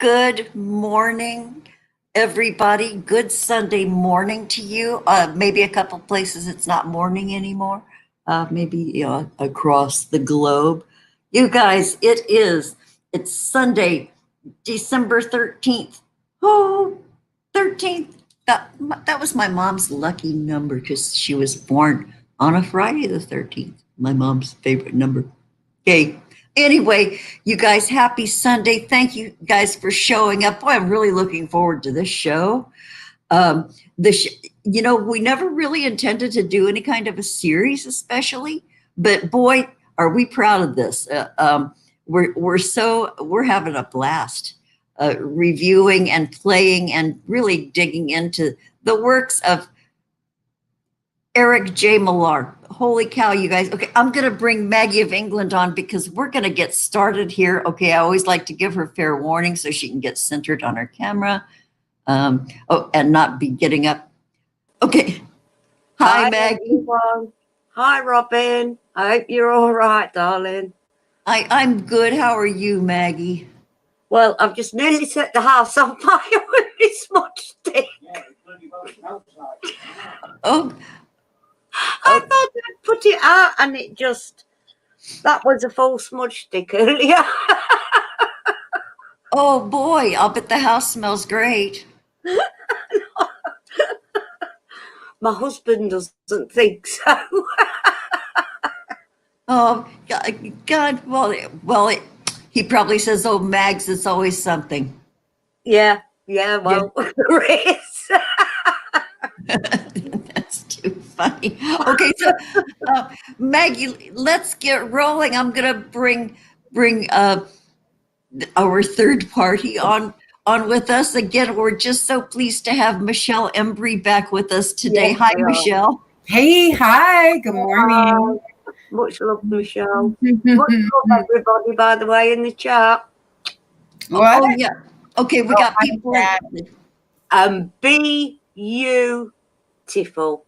Good morning, everybody. Good Sunday morning to you. Maybe a couple places it's not morning anymore. Maybe across the globe. You guys, it's Sunday, December 13th. Oh, 13th. That was my mom's lucky number because she was born on a Friday the 13th. My mom's favorite number. Okay. Anyway, you guys, happy Sunday. Thank you guys for showing up. Boy, I'm really looking forward to this show. Um, we never really intended to do any kind of a series, especially, but boy, are we proud of this. We're having a blast reviewing and playing and really digging into the works of Eric J. Millar. Holy cow, you guys. Okay, I'm going to bring Maggie-of-England on because we're going to get started here. Okay, I always like to give her fair warning so she can get centered on her camera and not be getting up. Okay. Hi, Maggie. Everyone. Hi, Robin. I hope you're all right, darling. I'm good. How are you, Maggie? Well, I've just nearly set the house on fire with this smudge stick. Oh, I thought I'd put it out and that was a full smudge stick earlier. oh boy, I'll bet the house smells great. My husband doesn't think so. Oh, God. Well, he probably says, oh, Mags, it's always something. Yeah, well, there is. That's too funny. Okay, so Maggie, let's get rolling. I'm gonna bring our third party on with us again. We're just so pleased to have Michelle Embree back with us today. Yes, hi, Michelle. Hey, hi. Good morning. Much love, Michelle. Much love, everybody, by the way, in the chat. What? Oh yeah. Okay, we got people. Beautiful.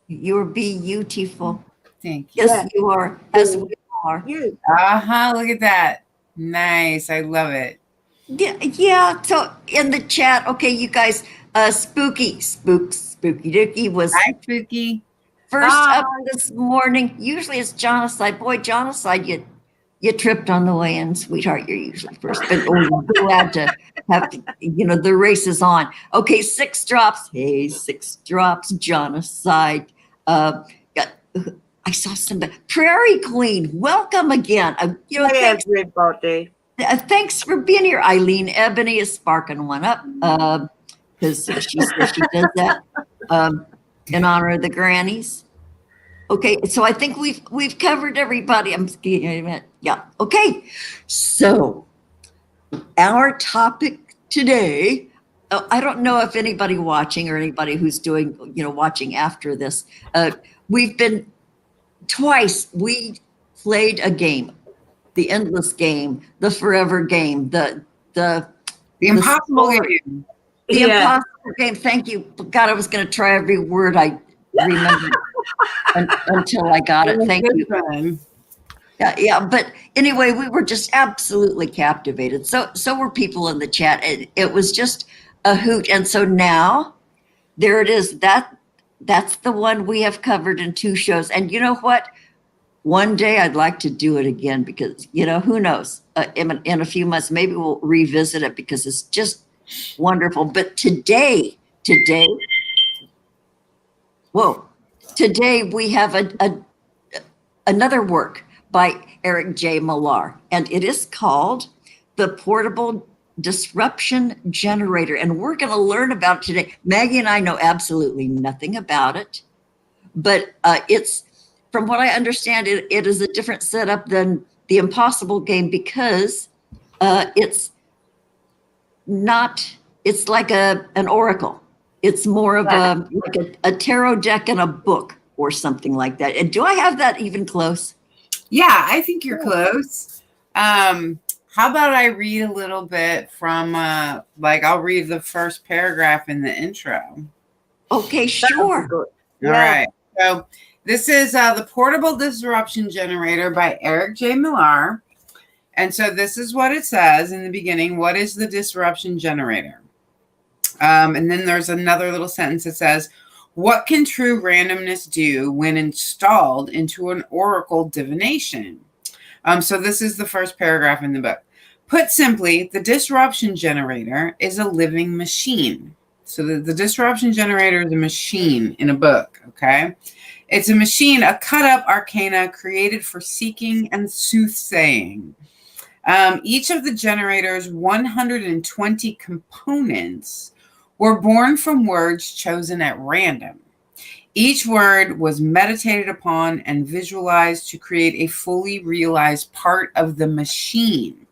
You're beautiful. Thank you. Yes, you are. As we are. You. Look at that. Nice. I love it. Yeah. So in the chat, okay, you guys, Spooky Dookie was Hi, Spooky. first up this morning. Usually it's Jonacide. Boy, Jonacide, you tripped on the way in, sweetheart. You're usually first, but we're glad to have the race is on. Okay, SixDrops. Hey, SixDrops, Jonacide. I saw somebody. Prairie Queen, welcome again. Hey, everybody. Thanks for being here. Eileen Ebony is sparking one up because she says she does that in honor of the Grannies. Okay, so I think we've covered everybody. Yeah. Okay, so our topic today. I don't know if anybody watching or anybody who's doing watching after this. We've been twice. We played a game. The endless game, the forever game, the impossible game. The impossible game. Thank you. God, I was going to try every word I remembered until I got it. Thank you. Fun. Yeah. But anyway, we were just absolutely captivated. So were people in the chat. It was just a hoot. And so now there it is. That's the one we have covered in 2 shows. And you know what? One day I'd like to do it again because, who knows, in a few months, maybe we'll revisit it because it's just wonderful. But today we have another work by Eric J. Millar, and it is called The Portable Disruption Generator. And we're going to learn about it today. Maggie and I know absolutely nothing about it, but it's, from what I understand, it is a different setup than the Impossible game because it's like an oracle. It's more of a tarot deck and a book or something like that. And do I have that even close? Yeah, I think you're close. How about I read a little bit from I'll read the first paragraph in the intro. Okay, sure. All right. So this is The Portable Disruption Generator by Eric J. Millar. And so this is what it says in the beginning. What is the disruption generator? And then there's another little sentence that says, what can true randomness do when installed into an oracle divination? So this is the first paragraph in the book. Put simply, the disruption generator is a living machine. So the disruption generator is a machine in a book, okay? It's a machine, a cut-up arcana created for seeking and soothsaying. Each of the generator's 120 components were born from words chosen at random. Each word was meditated upon and visualized to create a fully realized part of the machine.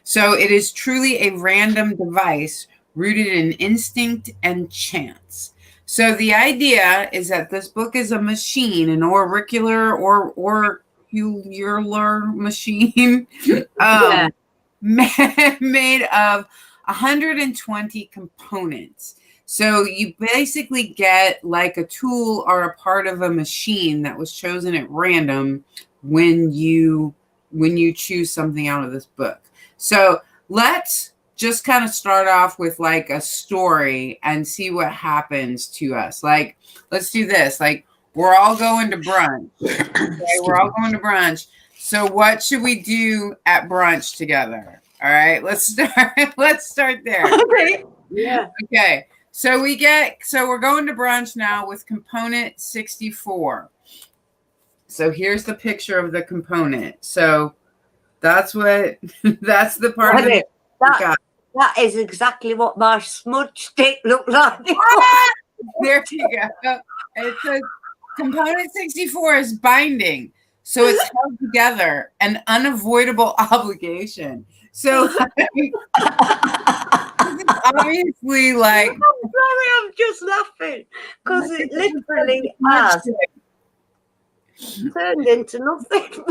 So it is truly a random device rooted in instinct and chance. So the idea is that this book is a machine, an auricular or orcular machine made of 120 components. So you basically get like a tool or a part of a machine that was chosen at random when you choose something out of this book. So let's just kind of start off with like a story and see what happens to us. Like, let's do this. Like, we're all going to brunch. Okay, we're all going to brunch. So what should we do at brunch together? All right, let's start there. Okay. Yeah. Okay. So we're going to brunch now with component 64. So here's the picture of the component. So that's the part of it. That is exactly what my smudge stick looked like. There you go. It says component 64 is binding. So it's held together, an unavoidable obligation. So obviously, like, I'm sorry, I'm just laughing because it literally has turned into nothing.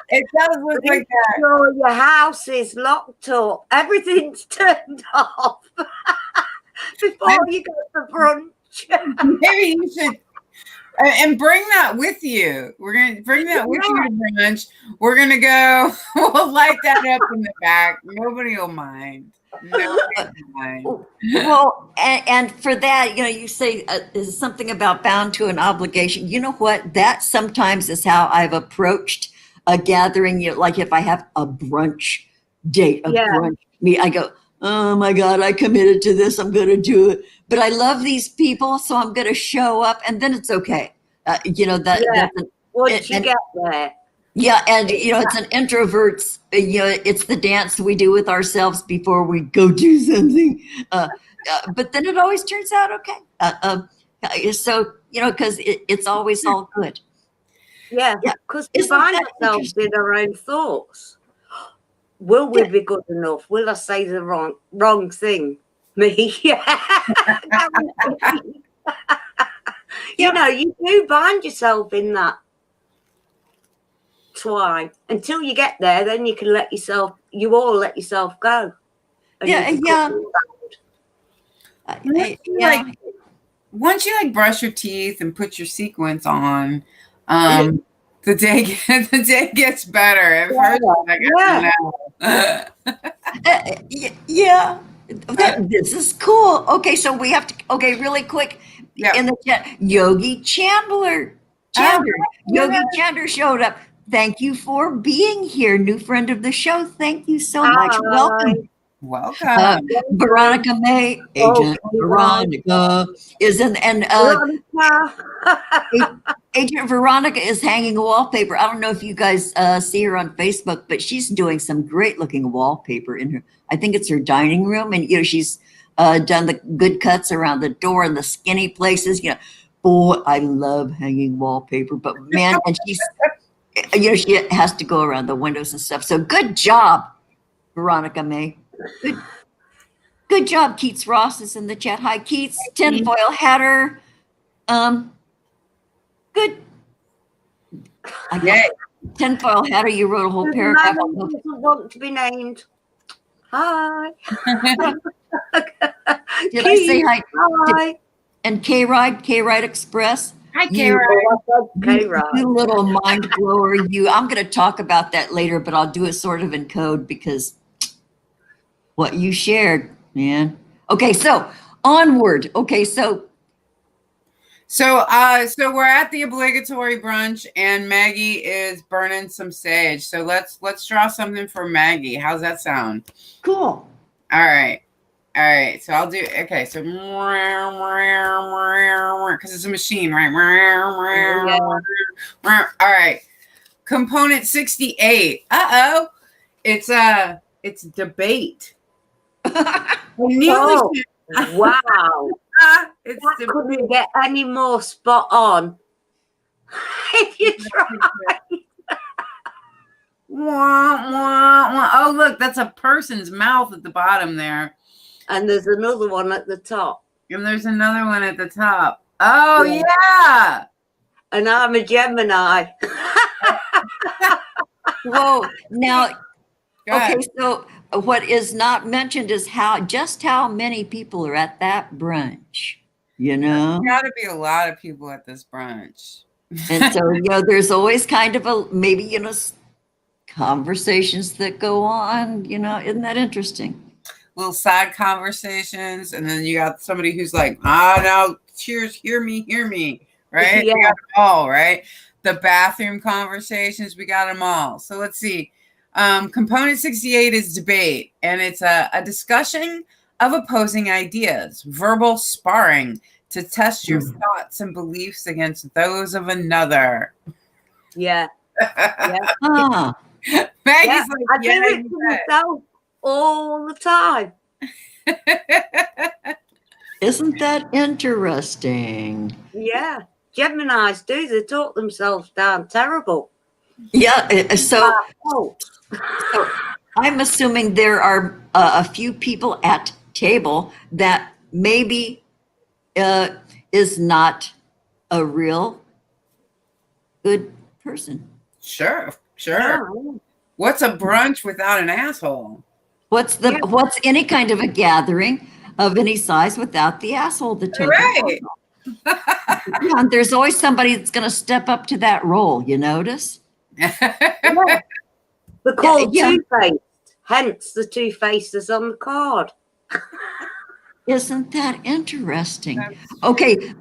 It does look like that. So your house is locked up. Everything's turned off before you go to brunch. Maybe you should. And bring that with you. We're going to bring that with you to brunch. We're going to go. We'll light that up in the back. Nobody will mind. Well, and for that, you say there's something about bound to an obligation. You know what? That sometimes is how I've approached a gathering. Like if I have a brunch date, brunch meet, I go, oh my God, I committed to this. I'm going to do it. But I love these people, so I'm going to show up, and then it's okay. Once you get there. Yeah, and it's an introvert's. It's the dance we do with ourselves before we go do something. But then it always turns out okay. So because it's always all good. Yeah, because we find ourselves in our own thoughts. Will we be good enough? Will I say the wrong thing? Me, you do bind yourself in that twine until you get there. Then you can let yourself go. Like once you brush your teeth and put your sequence on, the day gets better. At first, this is cool. Okay, so we have to. Okay, really quick in the chat. Yogi Chandler. Yogi Chandler showed up. Thank you for being here, new friend of the show. Thank you so much. Welcome. Veronica May, Agent Veronica is in, and Agent Veronica is hanging a wallpaper. I don't know if you guys see her on Facebook, but she's doing some great looking wallpaper in her. I think it's her dining room, and she's done the good cuts around the door and the skinny places. Boy, I love hanging wallpaper, but man, and she's she has to go around the windows and stuff. So good job, Veronica May. Good job. Keats Ross is in the chat. Hi, Keats. Tinfoil Hatter. Good. Tinfoil Hatter, you wrote a whole paragraph. Doesn't want to be named. Hi. Did I say hi? Hi. And K-Ride Express. Hi, You, Okay, you right. little mind blower, you. I'm going to talk about that later, but I'll do it sort of in code because what you shared, man. Okay, so onward. Okay, so So we're at the obligatory brunch, and Maggie is burning some sage. So let's draw something for Maggie. How's that sound? cool. All right. All right. So I'll do okay. So because it's a machine, right? Yeah. All right. Component 68. Uh-oh. It's debate. I nearly Oh, wow. it's That couldn't get any more spot on. If you try. Oh, look, that's a person's mouth at the bottom there. And there's another one at the top. And there's another one at the top. Oh, Yeah. yeah. And I'm a Gemini. Whoa. Now, Go ahead. okay, so what is not mentioned is how many people are at that brunch, you know? There's got to be a lot of people at this brunch. And so, there's always kind of a maybe, conversations that go on, isn't that interesting? Little side conversations, and then you got somebody who's like, no, cheers, hear me, right? Yeah. We got them all, right? The bathroom conversations, we got them all. So let's see. Component 68 is debate, and it's a discussion of opposing ideas, verbal sparring to test your thoughts and beliefs against those of another. Yeah. Yeah. Ah, Maggie's I do it to myself all the time. isn't that interesting? Yeah. Geminis do. They talk themselves down terrible. Yeah, so Oh, I'm assuming there are a few people at table that maybe is not a real good person. Sure. yeah. What's a brunch without an asshole? What's any kind of a gathering of any size without the asshole? The token. Right. Yeah, and there's always somebody that's going to step up to that role. You notice? Yeah. They're called Yeah. two-faced. Hence the two faces on the card. Isn't that interesting? Okay,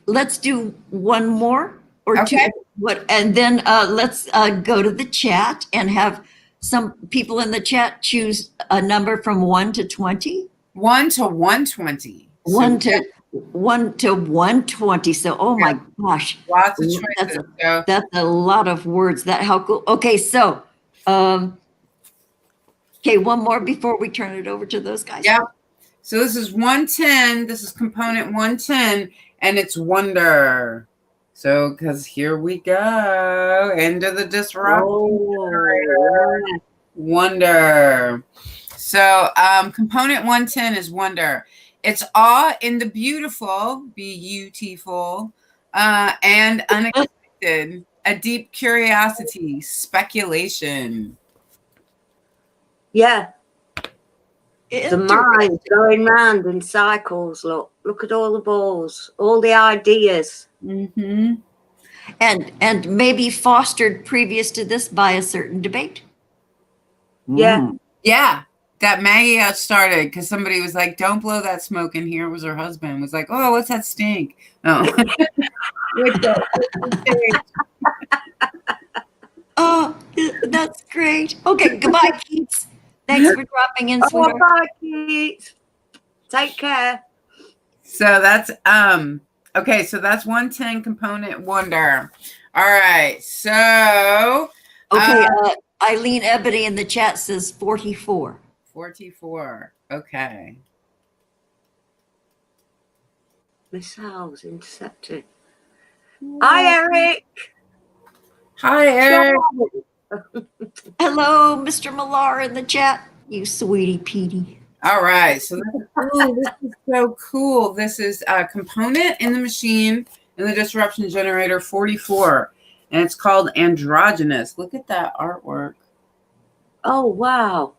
let's do one more or Okay. two. And then let's go to the chat and have some people in the chat choose a number from 1 to 20. 1 to 120. 1 to 120. So, oh my gosh, Lots of choices. that's a lot of words. How cool. Okay, so, one more before we turn it over to those guys. Yeah. So this is 110. This is component 110, and it's wonder. So, because here we go. End of the disruption. Oh, Wonder. So, component 110 is wonder. It's awe in the beautiful, beautiful, and unexpected. A deep curiosity, speculation. yeah. The mind going round in cycles. Look at all the balls, all the ideas. Mm-hmm. And maybe fostered previous to this by a certain debate. Yeah. Yeah. That Maggie got started because somebody was like, don't blow that smoke in here. It was her husband. Was like, oh, what's that stink? Oh. Oh, that's great. Okay, goodbye, Keats. Thanks for dropping in, Oh, sweetheart. bye, Keith. Take care. So that's okay, so that's 110 component wonder. All right. So Okay, Eileen Ebony in the chat says 44. 44. Okay. Missiles intercepted. Hi, Eric. Hi, Eric. Hello, Mr. Millar in the chat. You sweetie Petey. All right. So this is so cool. This is a component in the machine in the disruption generator 44. And it's called androgynous. Look at that artwork. Oh, wow.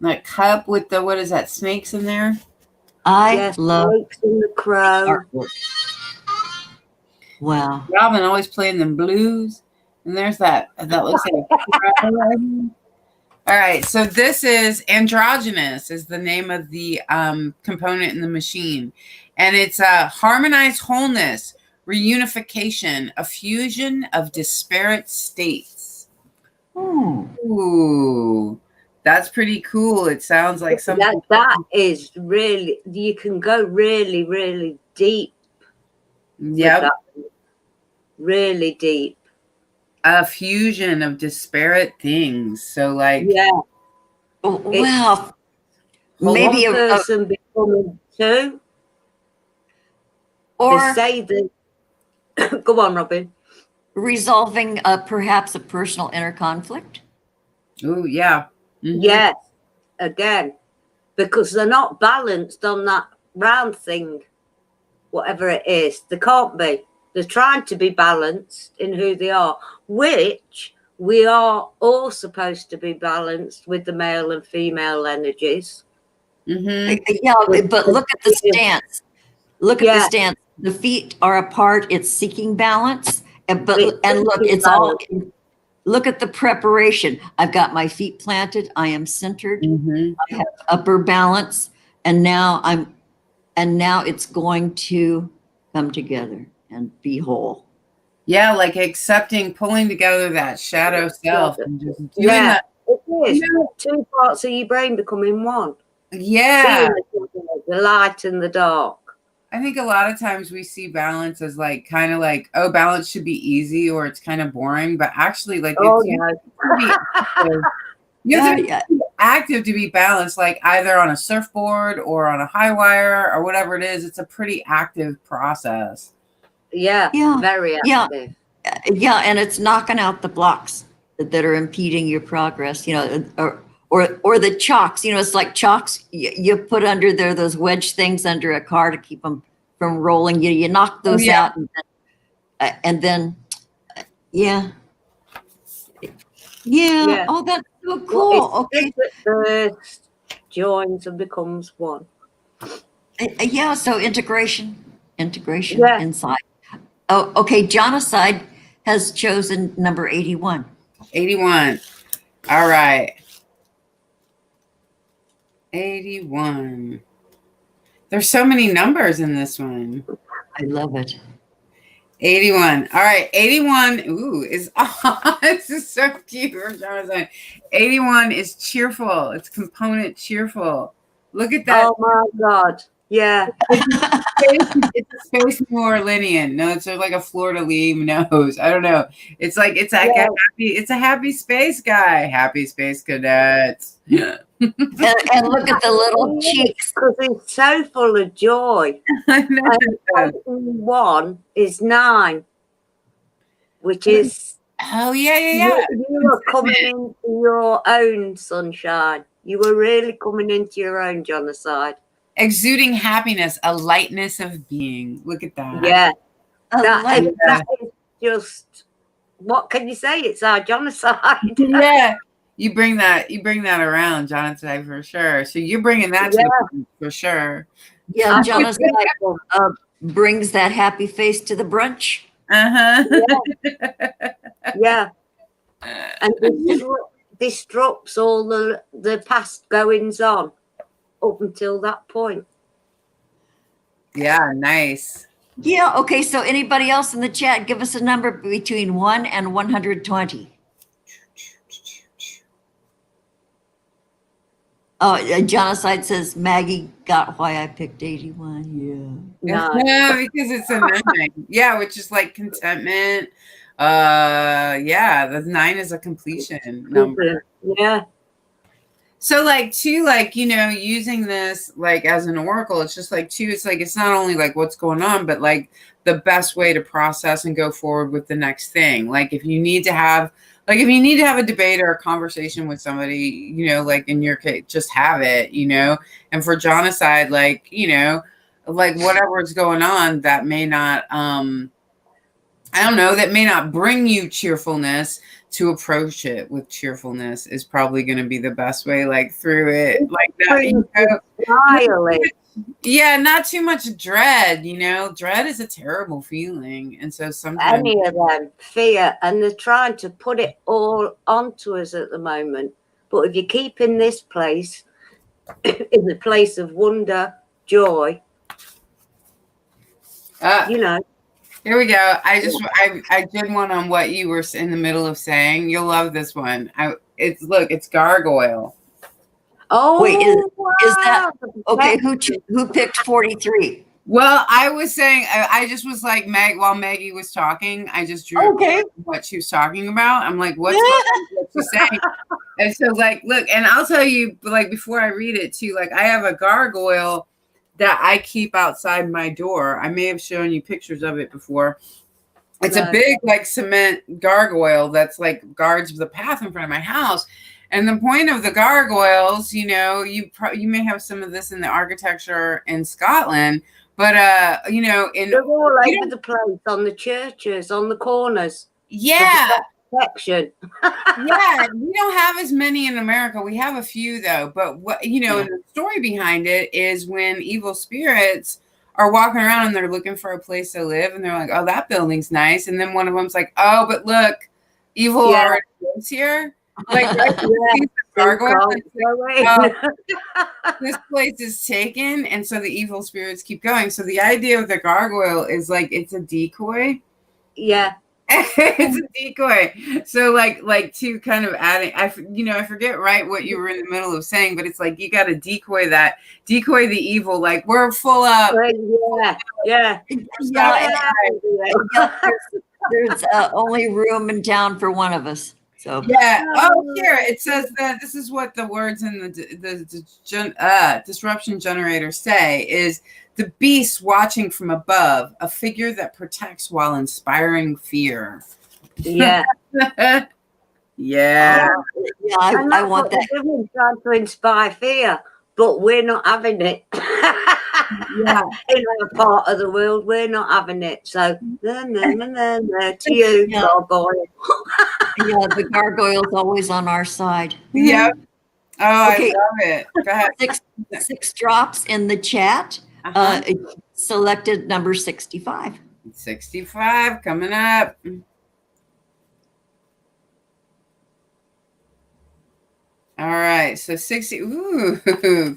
That cup with the, what is that, snakes in there? I Yes, love Snakes and the Crow. artwork. Wow. Robin always playing them blues. And there's that looks like. All right, so this is androgynous is the name of the component in the machine. And it's a harmonized wholeness, reunification, a fusion of disparate states. Ooh, that's pretty cool. It sounds like something. That is really, you can go really, really deep. Yep. Really deep. A fusion of disparate things. So like, yeah. Wow. Maybe a person becoming two. Or they say that. Go on, Robin. Resolving perhaps a personal inner conflict. Oh yeah. Mm-hmm. Yes. Again, because they're not balanced on that round thing, whatever it is. They can't be. They're trying to be balanced in who they are, which we are all supposed to be balanced with the male and female energies. Mm-hmm. Yeah, but look at the stance. Look at the stance. The feet are apart. It's seeking balance. And look, it's all. Look at the preparation. I've got my feet planted. I am centered. Mm-hmm. I have upper balance, and now it's going to come together and be whole. Yeah, like accepting, pulling together that shadow self, and just doing that. It is. Two parts of your brain becoming one. Yeah, the light and the dark. I think a lot of times we see balance as like kind of like, oh, balance should be easy or it's kind of boring, but actually like you have to be active to be balanced, like either on a surfboard or on a high wire or whatever it is. It's a pretty active process. Yeah, very active. Yeah, and it's knocking out the blocks that are impeding your progress, you know, or the chocks, you know, it's like chocks you put under there, those wedge things under a car to keep them from rolling. You knock those out and then yeah. Oh, that's so cool. Well, okay. First joins and becomes one. Yeah, so integration inside. Oh, okay. Jonocide has chosen number 81. 81. All right. 81. There's so many numbers in this one. I love it. 81. All right. 81. Ooh, this is so cute. 81 is cheerful. It's component cheerful. Look at that. Oh my God. Yeah. It's a space Floridian. No, it's like a fleur-de-lis nose. I don't know. It's like it's like a happy space guy. Happy space cadets. Yeah. and look at the little cheeks. Because he's so full of joy. I know. And 1 is 9, which is yeah. You were coming into your own sunshine. You were really coming into your own genocide. Exuding happiness, a lightness of being. Look at that. Yeah. That is just, what can you say? It's our genocide. Yeah. You bring that around, Jonathan, for sure. So you're bringing that to the for sure. Yeah, Jonathan brings that happy face to the brunch. Yeah. And disrupts all the past goings on up until that point. Yeah, nice. Yeah, okay, so anybody else in the chat, give us a number between 1 and 120. Oh, Genocide says, Maggie got why I picked 81. Yeah, because it's a 9. Yeah, which is like contentment. The 9 is a completion number. Yeah. So like too, like, you know, using this like as an oracle, it's just like too, it's like it's not only like what's going on, but like the best way to process and go forward with the next thing. Like if you need to have a debate or a conversation with somebody, you know, like in your case, just have it, you know. And for Genocide, like, you know, like whatever is going on that may not that may not bring you cheerfulness, to approach it with cheerfulness is probably going to be the best way, like through it, like that. You know? Yeah, not too much dread, you know. Dread is a terrible feeling. And so sometimes Any of them, fear, and they're trying to put it all onto us at the moment. But if you keep in this place, in the place of wonder, joy, you know. here we go. I did one on what you were in the middle of saying. You'll love this one. It's gargoyle. Oh, Wait, is that wow. okay? Who picked 43? Well, I was saying, I just was like, while Maggie was talking, I just drew what she was talking about. I'm like, what's she saying? And so, like, look, and I'll tell you, like, before I read it too, like, I have a gargoyle that I keep outside my door. I may have shown you pictures of it before. It's a big, like, cement gargoyle that's like guards the path in front of my house. And the point of the gargoyles, you know, you may have some of this in the architecture in Scotland, but you know, they're all over the place, on the churches, on the corners. Yeah. Protection. Yeah, we don't have as many in America. We have a few though, but what, you know, and the story behind it is when evil spirits are walking around and they're looking for a place to live, and they're like, "Oh, that building's nice," and then one of them's like, "Oh, but look, evil already lives here." Like, gargoyle, this place is taken, and so the evil spirits keep going. So the idea of the gargoyle is like it's a decoy. Yeah. It's a decoy. So like to kind of adding, I forget right what you were in the middle of saying, but it's like you got to decoy the evil. Like we're full up. Yeah. There's only room in town for one of us. So yeah. Oh, here it says that this is what the words in the disruption generator say is the beast watching from above, a figure that protects while inspiring fear. Yeah. Yeah. I want that. We're trying to inspire fear, but we're not having it. Yeah. In our part of the world, we're not having it. So, to you, gargoyle. Yeah, the gargoyle's always on our side. Yep. Oh, okay. I love it. Go ahead. Six drops in the chat. Selected number 65. 65 coming up. All right, so 60. Ooh,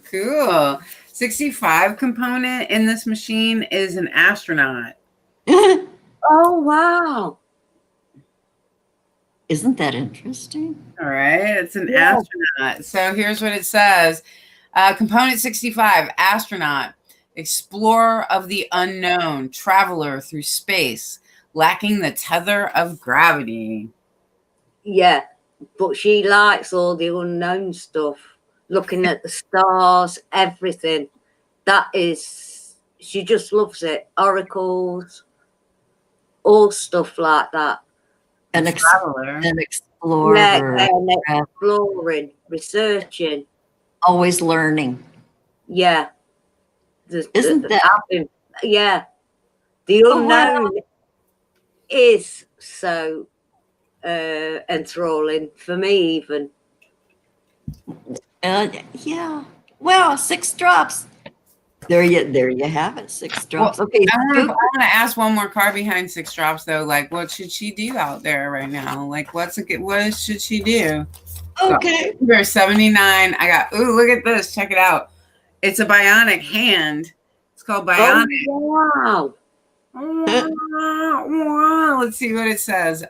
cool. 65 component in this machine is an astronaut. Oh, wow. Isn't that interesting? All right, it's an astronaut. So here's what it says. Component 65, astronaut, explorer of the unknown, traveler through space, lacking the tether of gravity. Yeah, but she likes all the unknown stuff, looking at the stars, everything. She just loves it. Oracles, all stuff like that. An explorer. Exploring, researching. Always learning. Yeah. Isn't that? Yeah. The unknown is so enthralling for me, even. Yeah. Well, 6 drops. There you have it. 6 drops. Well, okay. I want to ask one more card behind 6 drops though. Like, what should she do out there right now? Like, what should she do? Okay. So, there's 79. I got. Ooh, look at this. Check it out. It's a bionic hand. It's called bionic. Oh, wow. Let's see what it says.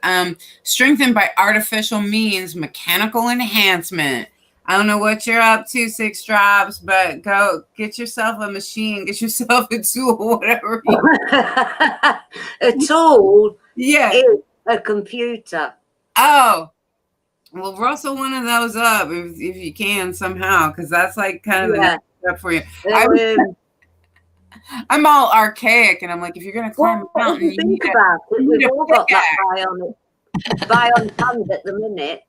Strengthened by artificial means, mechanical enhancement. I don't know what you're up to, 6 drops, but go get yourself a machine, get yourself a tool, whatever. A tool? Yeah. Is a computer. Oh. Well, rustle one of those up if you can somehow, because that's like kind of the next step for you. I'm all archaic, and I'm like, if you're going to climb a mountain, you need we've all got that bionic hand at the minute.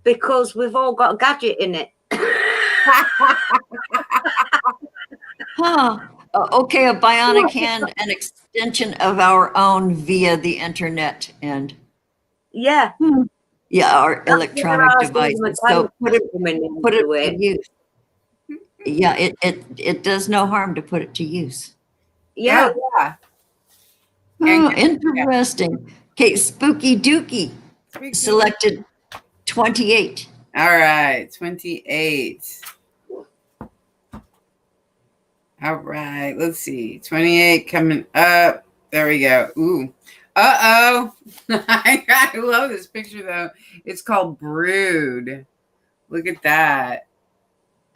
Because we've all got a gadget in it. Okay, a bionic hand, an extension of our own via the internet and our electronic devices. So put it to use. Yeah, it does no harm to put it to use. Yeah. Oh, yeah. Oh, And interesting. Okay, Spooky Dookie selected 28. All right, 28. All right, let's see. 28 coming up. There we go. Ooh. Uh-oh. I love this picture, though. It's called Brood. Look at that.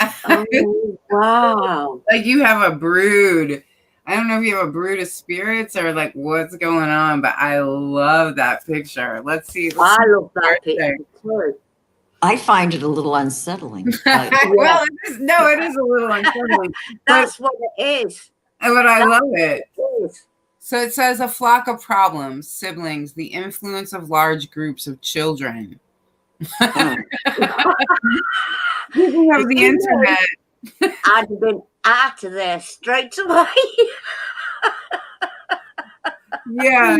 Oh, wow. Like you have a brood. I don't know if you have a brood of spirits or like what's going on, but I love that picture. Let's see. I love that picture too. I find it a little unsettling. Well, it is a little unsettling. That's what it is. But I love it. It is. So it says a flock of problems, siblings, the influence of large groups of children. Speaking of the internet. I'd have been out of there straight away. Yeah.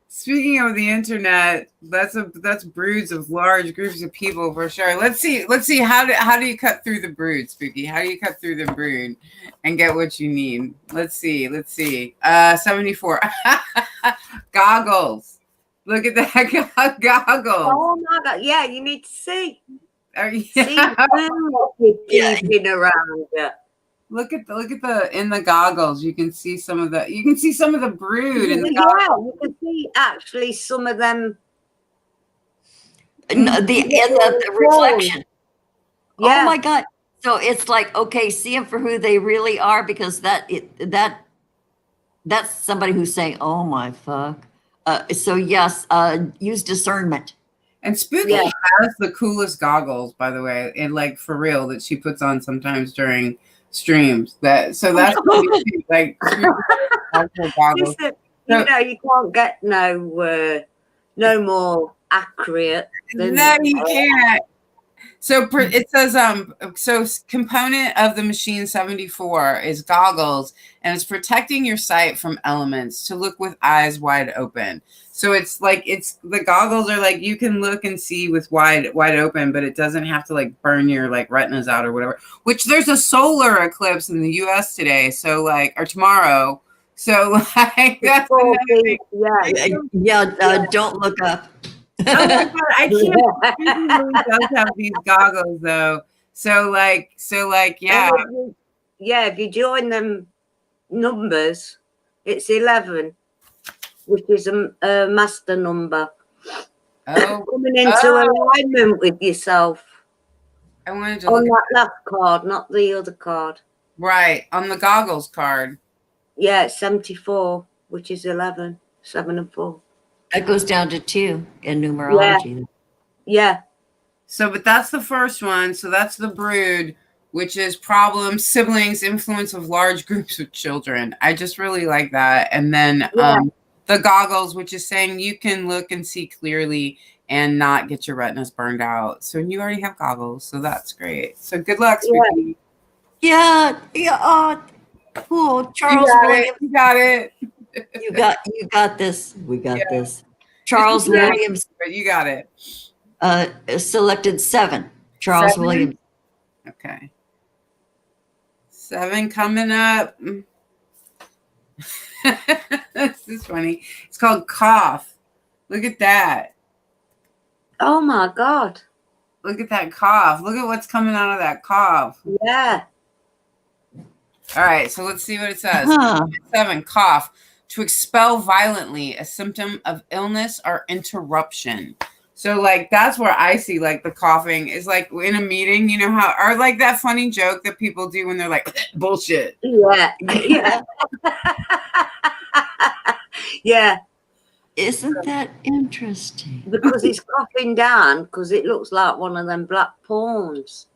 Speaking of the internet, that's broods of large groups of people for sure. Let's see how do you cut through the brood, Spooky? How do you cut through the brood and get what you need? Let's see. 74. Goggles. Look at that goggles. Oh my God! Yeah, you need to see. See Yeah. what you're around. Yeah. Look at the in the goggles. You can see some of the brood in the goggles. You can see actually some of them. No, the reflection. Yeah. Oh my God. So it's like, okay, see them for who they really are, because that's somebody who's saying, oh my fuck. So yes, use discernment. And Spooky has the coolest goggles, by the way, and like for real, that she puts on sometimes during streams. That's like goggles. Listen, you can't get no more accurate than No, you can't. So it says so component of the machine 74 is goggles, and it's protecting your sight from elements to look with eyes wide open. So it's the goggles are like you can look and see with wide open, but it doesn't have to like burn your like retinas out or whatever. Which there's a solar eclipse in the US today, so like or tomorrow. So like that's another thing. Don't look up. Oh my God, I can't. He really does have these goggles though. So yeah. If you join them numbers, it's 11, which is a master number. Oh, Coming into alignment with yourself. I wanted to on look that left card, not the other card. Right, on the goggles card. Yeah, it's 74, which is 11, 7 and 4. That goes down to 2 in numerology. Yeah. So, but that's the first one. So that's the brood, which is problems, siblings, influence of large groups of children. I just really like that. And then the goggles, which is saying you can look and see clearly and not get your retinas burned out. So you already have goggles. So that's great. So good luck, Spooky. Yeah. Oh, Charles Williams. You got it. You got this. We got this. Charles Williams. You got it. Selected 7. Charles Williams. Okay. 7 coming up. This is funny. It's called Cough. Look at that. Oh my God. Look at that cough. Look at what's coming out of that cough. Yeah. All right. So let's see what it says. 7, cough. To expel violently, a symptom of illness or interruption. So like that's where I see like the coughing is like in a meeting, you know how, or like that funny joke that people do when they're like bullshit. Yeah. Yeah. Yeah. Isn't that interesting? Because he's coughing down because it looks like one of them black pawns.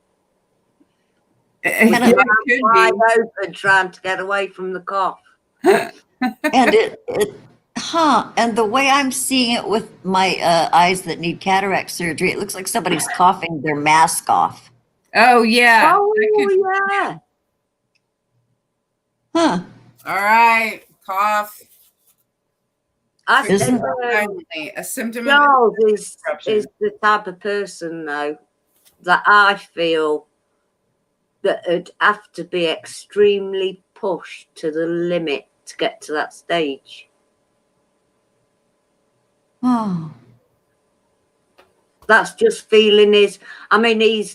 It could Wide be. open trying to get away from the cough. And and the way I'm seeing it with my eyes that need cataract surgery, it looks like somebody's coughing their mask off. Oh yeah. Oh yeah. Huh. All right. Cough. I Isn't think a symptom Charles of is the type of person though that I feel that would have to be extremely pushed to the limit to get to that stage. Oh, That's just feeling his. I mean, he'll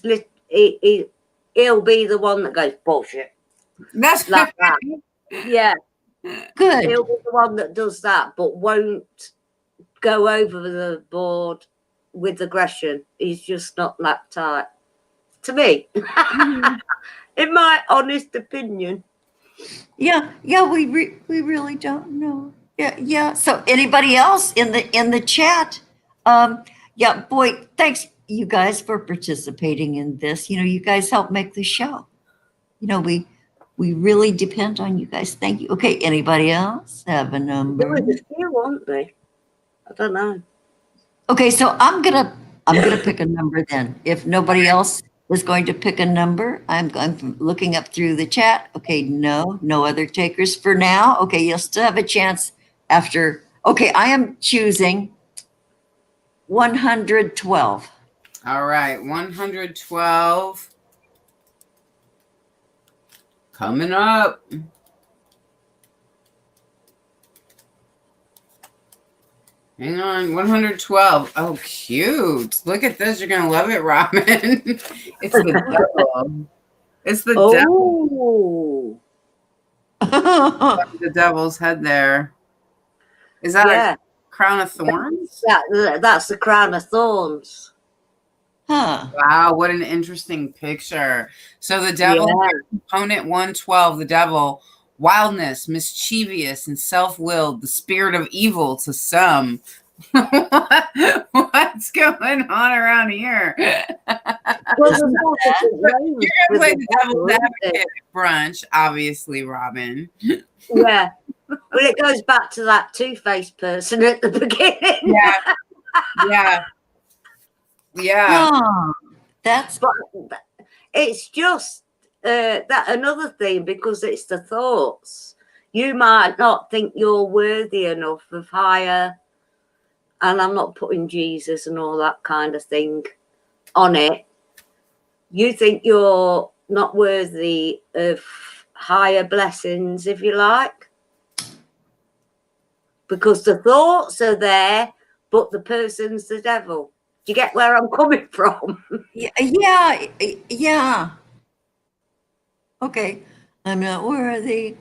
be the one that goes bullshit That's like that. Yeah, good. he'll be the one that does that, but won't go over the board with aggression. He's just not that type. To me, in my honest opinion. Yeah, we really don't know. Yeah. So anybody else in the chat? Yeah, boy, thanks you guys for participating in this. You guys help make the show. We really depend on you guys. Thank you. Okay, anybody else have a number? There was a few, weren't they? I don't know. Okay, so I'm gonna pick a number then. If nobody else is going to pick a number, I'm looking up through the chat. Okay, no other takers for now. Okay, you'll still have a chance after. Okay, I am choosing 112. all right. 112 coming up. Hang on, 112. Oh, cute. Look at this. You're going to love it, Robin. It's the devil. It's the devil. Oh, The devil's head there. Is that yeah. a crown of thorns? That's the crown of thorns. Huh. Wow, what an interesting picture. So the devil, component 112, the devil, wildness, mischievous, and self-willed, the spirit of evil to some. What's going on around here? Well, You're going to play the devil's advocate at brunch, obviously, Robin. Yeah. Well, it goes back to that two-faced person at the beginning. Yeah. Oh, that's. But it's just that another thing, because it's the thoughts. You might not think you're worthy enough of higher, and I'm not putting Jesus and all that kind of thing on it. You think you're not worthy of higher blessings, if you like, because the thoughts are there, but the person's the devil. Do you get where I'm coming from? Yeah. Okay, I'm not worthy.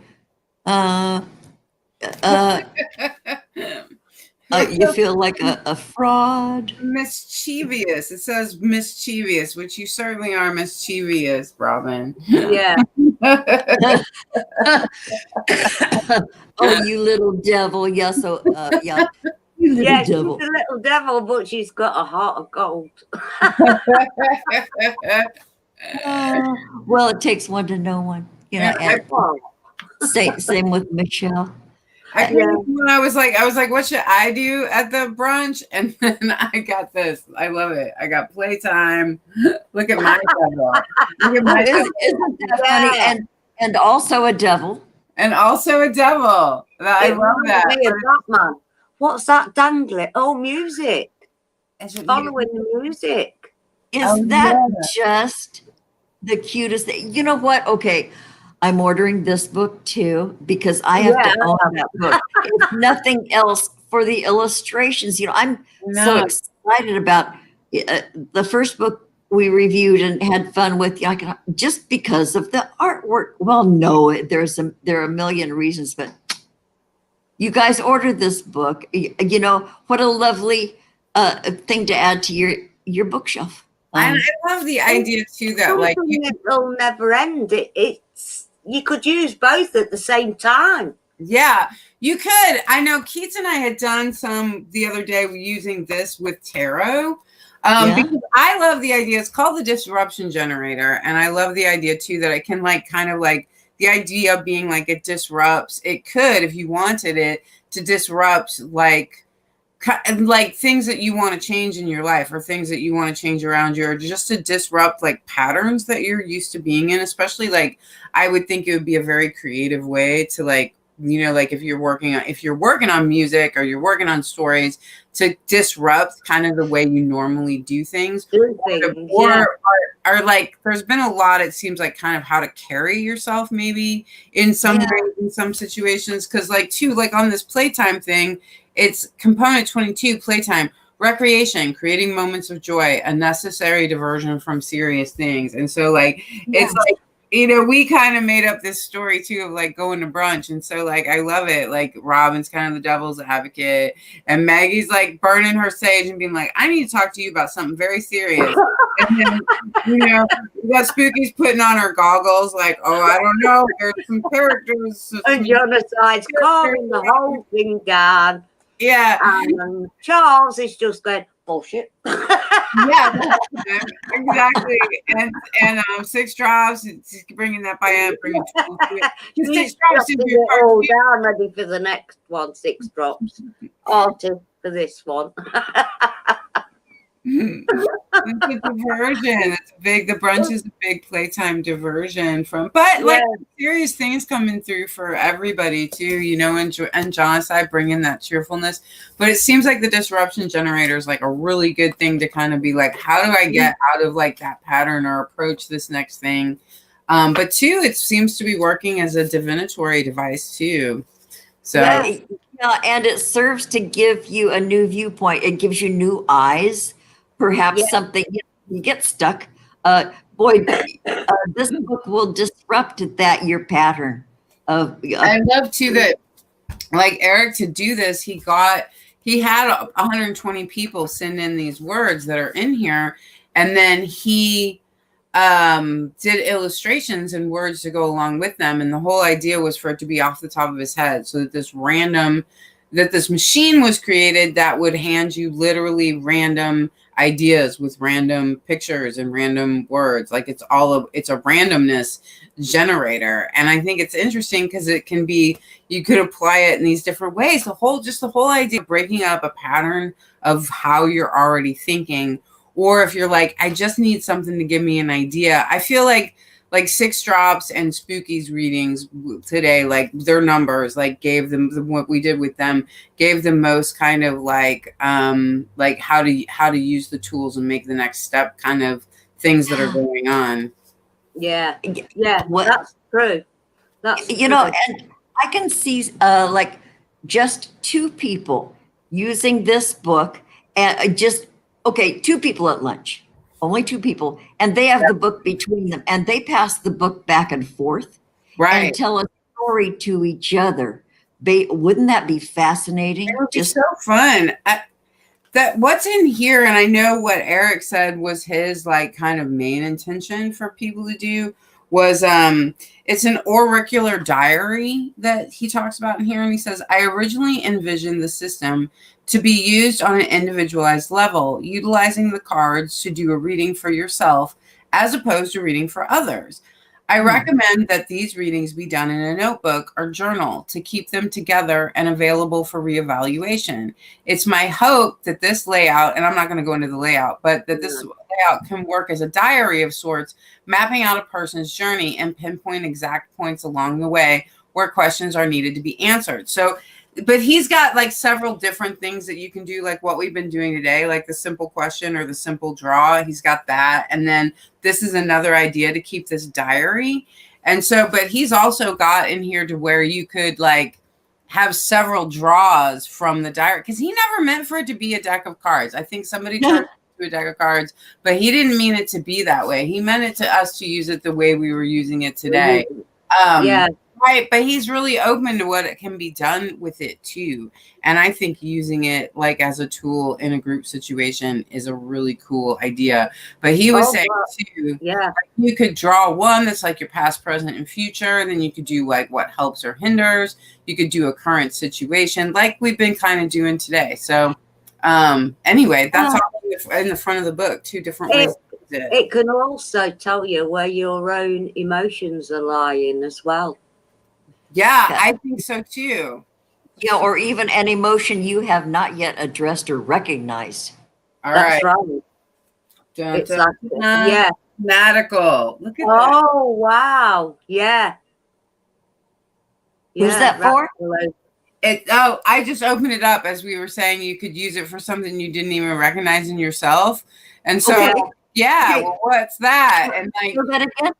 You feel like a fraud. Mischievous. It says mischievous, which you certainly are mischievous, Robin. Yeah. Oh, you little devil. Yeah, so, yeah. You little Yeah, devil. she's a little devil, but she's got a heart of gold. Well, it takes one to know one. And same with Michelle. When I was like, what should I do at the brunch? And then I got this. I love it. I got playtime. Look at my devil. Look at my devil. Isn't that funny? And also a devil. And also a devil. I love that. Batman. What's that dangling? Oh, music. Following the music. Is that just the cutest thing? You know what? Okay. I'm ordering this book too, because I have to own that book. If nothing else, for the illustrations. I'm so excited about the first book we reviewed and had fun with, just because of the artwork. Well, no, there are a million reasons, but you guys ordered this book. What a lovely thing to add to your bookshelf. And I love the idea too that it'll never end. You could use both at the same time. Yeah, you could. I know Keats and I had done some the other day using this with tarot. Because I love the idea. It's called the disruption generator. And I love the idea too that it can the idea of being like it disrupts. It could, if you wanted it, to disrupt like things that you want to change in your life or things that you want to change around you, or just to disrupt like patterns that you're used to being in. Especially I would think it would be a very creative way to if you're working on music or you're working on stories, to disrupt kind of the way you normally do things. are like, there's been a lot, it seems like, kind of how to carry yourself maybe in some ways, in some situations. Because like too, like on this playtime thing, it's component 22, playtime, recreation, creating moments of joy, a necessary diversion from serious things. And so like, it's like, you know, we kind of made up this story too of like going to brunch. And so like, I love it. Like Robin's kind of the devil's advocate and Maggie's like burning her sage and being like, I need to talk to you about something very serious. And then, you know, we got Spooky's putting on her goggles like, oh, I don't know. There's some characters. And Jonathan's calming the whole thing down. Yeah. And Charles is just going, bullshit. Yeah, exactly. And SixDrops, it's bringing that by end, bringing tools to it. SixDrops is your all down ready for the next one. SixDrops artist for this one. It's a diversion. It's big. The brunch is a big playtime diversion from, but like serious things coming through for everybody too, you know, and John's side bringing that cheerfulness. But it seems like the disruption generator is like a really good thing to kind of be like, how do I get out of like that pattern or approach this next thing? But two, it seems to be working as a divinatory device too. So yeah, and it serves to give you a new viewpoint. It gives you new eyes. Perhaps something you get stuck. This book will disrupt your pattern of. I love too that, like Eric, to do this, he had 120 people send in these words that are in here, and then he did illustrations and words to go along with them. And the whole idea was for it to be off the top of his head, so that this machine was created that would hand you literally random ideas with random pictures and random words. Like it's a randomness generator. And I think it's interesting because it can be, you could apply it in these different ways. The whole idea of breaking up a pattern of how you're already thinking, or if you're like, I just need something to give me an idea. I feel like SixDrops and Spooky's readings today, like their numbers, like gave them what we did with them, gave them most kind of like how to use the tools and make the next step kind of things that are going on. Yeah, that's true. That's you know, and I can see like just two people using this book and two people at lunch. Only two people, and they have the book between them, and they pass the book back and forth, and tell a story to each other. Wouldn't that be fascinating? It would be so fun. That what's in here, and I know what Eric said was his like kind of main intention for people to do was it's an auricular diary that he talks about in here, and he says, I originally envisioned the system to be used on an individualized level, utilizing the cards to do a reading for yourself as opposed to reading for others. I recommend that these readings be done in a notebook or journal to keep them together and available for reevaluation. It's my hope that this layout, and I'm not going to go into the layout, but that this layout can work as a diary of sorts, mapping out a person's journey and pinpoint exact points along the way where questions are needed to be answered. So, but he's got like several different things that you can do, like what we've been doing today, like the simple question or the simple draw. He's got that. And then this is another idea to keep this diary. And so, but he's also got in here to where you could like have several draws from the diary, because he never meant for it to be a deck of cards. I think somebody tried to do a deck of cards, but he didn't mean it to be that way. He meant it to us to use it the way we were using it today. Right, but he's really open to what it can be done with it too. And I think using it like as a tool in a group situation is a really cool idea. But he was saying too, you could draw one that's like your past, present, and future. And then you could do like what helps or hinders. You could do a current situation like we've been kind of doing today. So anyway, that's all in the front of the book, two different ways. It can also tell you where your own emotions are lying as well. Yeah, I think so too. Yeah, or even an emotion you have not yet addressed or recognized. All That's right. It's like, Magical. Look at that. Oh, wow. Yeah. Who's that for? I just opened it up as we were saying you could use it for something you didn't even recognize in yourself. And so Yeah, Okay. well, what's that? And like, Show that again.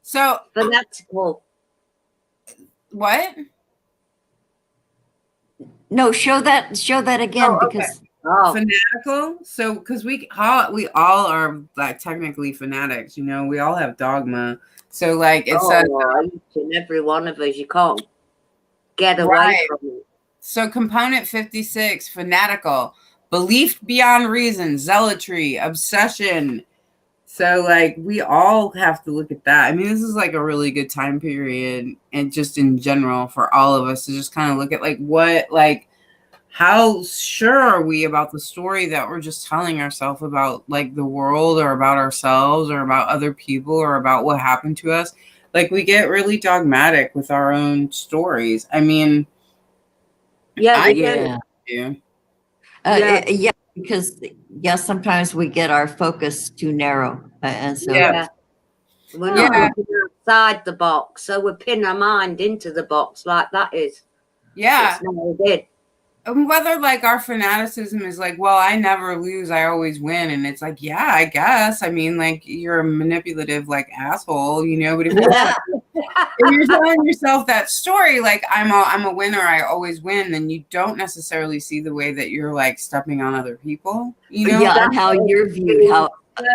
so Fanatical. what? No, show that again, Oh, okay. because Oh, Fanatical. So, because we all are like technically fanatics, you know, we all have dogma. So, like, it says each and every one of us, you can't get away right. from it. So, component 56, fanatical, belief beyond reason, zealotry, obsession. So, like, we all have to look at that. I mean, this is like a really good time period, and just in general for all of us to just kind of look at like what, like, how sure are we about the story that we're just telling ourselves about like the world or about ourselves or about other people or about what happened to us? Like, we get really dogmatic with our own stories. I mean, Yeah, I we do. do. yeah, because sometimes we get our focus too narrow, and so Yeah. We're Yeah. not looking outside the box, so we pin our mind into the box like that is. Yeah. It's never did. And whether like our fanaticism is like, well, I never lose, I always win. And it's like, yeah, I guess. I mean, like, you're a manipulative like asshole, you know, but if you're telling yourself that story, like I'm a winner, I always win, then you don't necessarily see the way that you're like stepping on other people, you know? yeah, and how you're viewed, how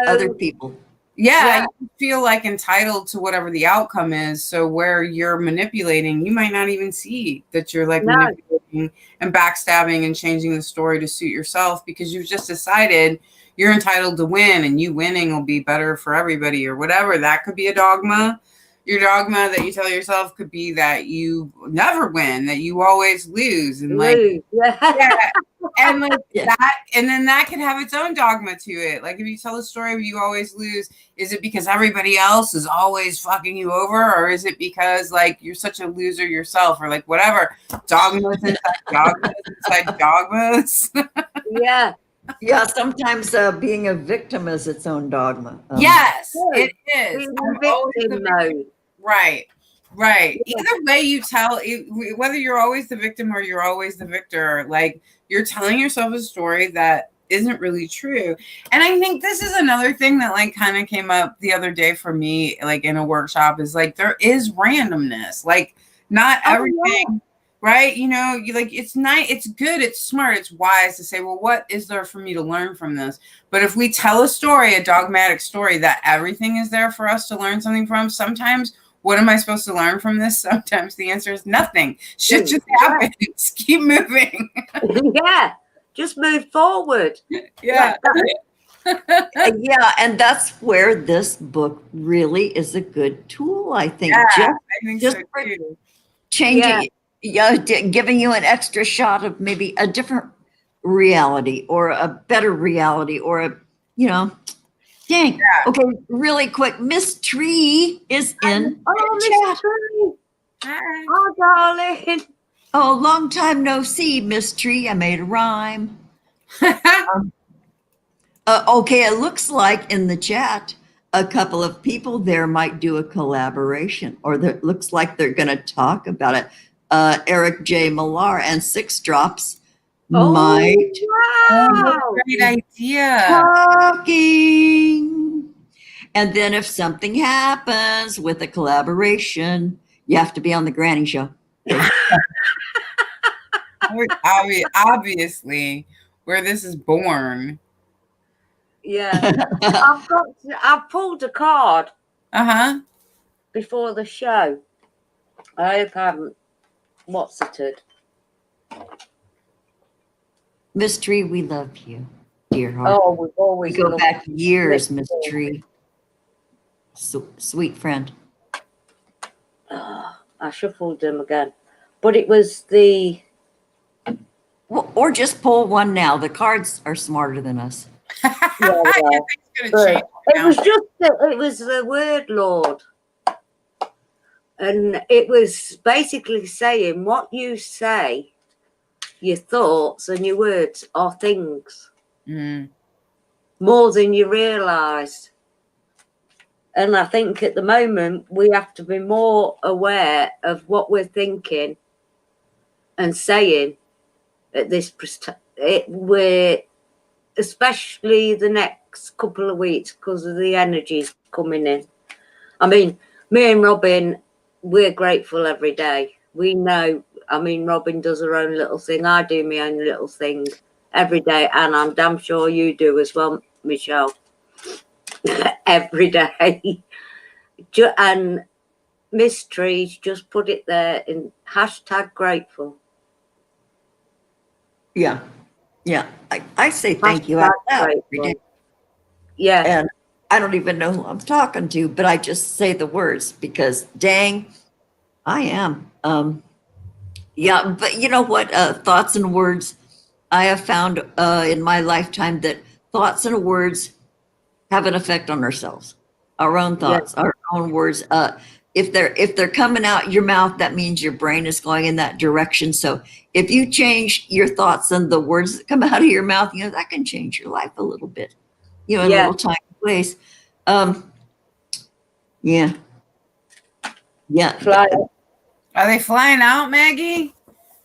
other people. Yeah, you feel like entitled to whatever the outcome is. So where you're manipulating, you might not even see that you're like manipulating and backstabbing and changing the story to suit yourself because you've just decided you're entitled to win and you winning will be better for everybody or whatever. That could be a dogma. Your dogma that you tell yourself could be that you never win, that you always lose. And like, and like that, and then that can have its own dogma to it. Like if you tell a story where you always lose, is it because everybody else is always fucking you over, or is it because like you're such a loser yourself, or like whatever? Dogmas inside dogmas. Yeah, sometimes being a victim is its own dogma. Yes, it is. Victim mode. Right. Either way you tell, whether you're always the victim or you're always the victor, like you're telling yourself a story that isn't really true. And I think this is another thing that like kind of came up the other day for me, like in a workshop, is like there is randomness, like not everything. Right? You know, you like, it's nice, it's good, it's smart, it's wise to say, well, what is there for me to learn from this? But if we tell a story, a dogmatic story, that everything is there for us to learn something from, sometimes, what am I supposed to learn from this? Sometimes the answer is nothing. Shit just happens. Keep moving. Just move forward. Yeah, and that's where this book really is a good tool, I think. I think just so for too. changing, giving you an extra shot of maybe a different reality or a better reality or a, dang. Okay, really quick. Miss Tree is in the chat. Hi. Oh, darling. Oh, long time no see, Miss Tree. I made a rhyme. Okay, it looks like in the chat, a couple of people there might do a collaboration, or it looks like they're going to talk about it. Eric J. Millar and SixDrops might great idea. Talking. And then if something happens with a collaboration, you have to be on the Granny Show. Obviously, where this is born. I've pulled a card. Before the show. I hope I haven't. What's it? Miss Tree, we love you, dear heart. Oh, we've always go back years, Miss Tree. Sweet friend. I shuffled them again, but it was the. Well, or just pull one now. The cards are smarter than us. It was the word Lord, and it was basically saying what you say, your thoughts and your words are things more than you realise. And I think at the moment we have to be more aware of what we're thinking and saying at this. especially the next couple of weeks because of the energies coming in. I mean, me and Robin, we're grateful every day. We know, I mean, Robin does her own little thing. I do my own little thing every day. And I'm damn sure you do as well, Michelle. Every day. And Miss Trees just put it there in #grateful. Yeah. Yeah. I say thank you out loud every day. Yeah. And I don't even know who I'm talking to, but I just say the words because dang, I am. Yeah, but you know what? Thoughts and words, I have found in my lifetime that thoughts and words have an effect on ourselves, our own thoughts, our own words. If they're coming out your mouth, that means your brain is going in that direction. So if you change your thoughts and the words that come out of your mouth, you know, that can change your life a little bit, you know, in little tiny ways. Yeah. Yeah. Fly. Are they flying out, Maggie?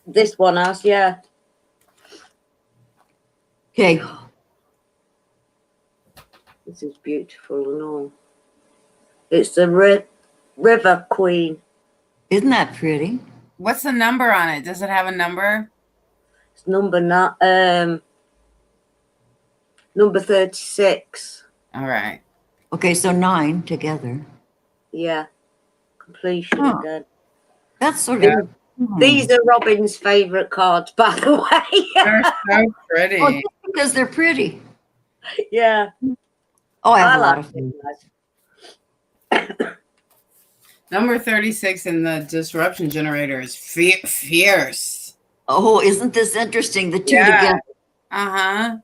This one has, yeah. Okay. This is beautiful and all. It's the River Queen. Isn't that pretty? What's the number on it? Does it have a number? It's number 36. All right. Okay, so 9 together. Yeah. Completion again. That's sort of. These are Robin's favourite cards, by the way. They're so pretty. Oh, just because they're pretty. Yeah. Oh, I have a lot like of it. Number 36 in the disruption generator is fierce. Oh, isn't this interesting? The two Yeah. together. Uh-huh.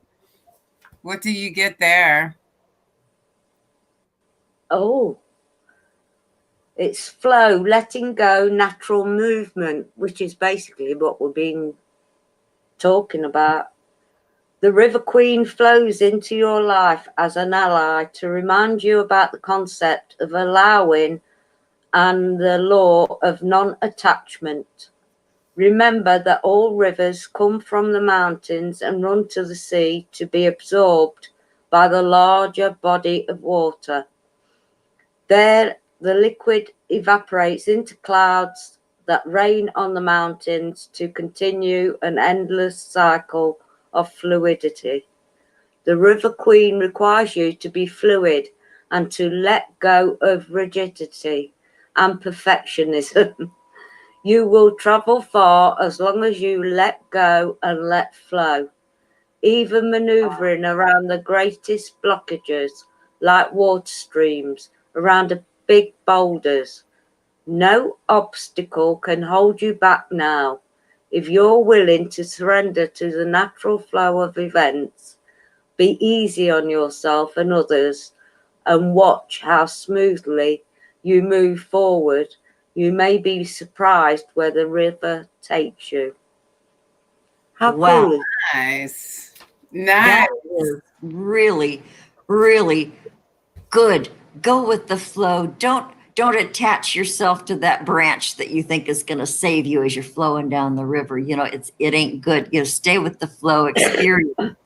What do you get there? Oh. It's flow, letting go, natural movement, which is basically what we're being talking about. The River Queen flows into your life as an ally to remind you about the concept of allowing and the law of non-attachment. Remember that all rivers come from the mountains and run to the sea to be absorbed by the larger body of water. There, the liquid evaporates into clouds that rain on the mountains to continue an endless cycle of fluidity. The River Queen requires you to be fluid and to let go of rigidity and perfectionism. You will travel far as long as you let go and let flow, even maneuvering around the greatest blockages like water streams around big boulders. No obstacle can hold you back now. If you're willing to surrender to the natural flow of events, be easy on yourself and others, and watch how smoothly you move forward, you may be surprised where the river takes you. How Wow. cool. Nice. That is really, really good. Go with the flow. Don't attach yourself to that branch that you think is going to save you as you're flowing down the river. You know, it ain't good. You know, stay with the flow, experience,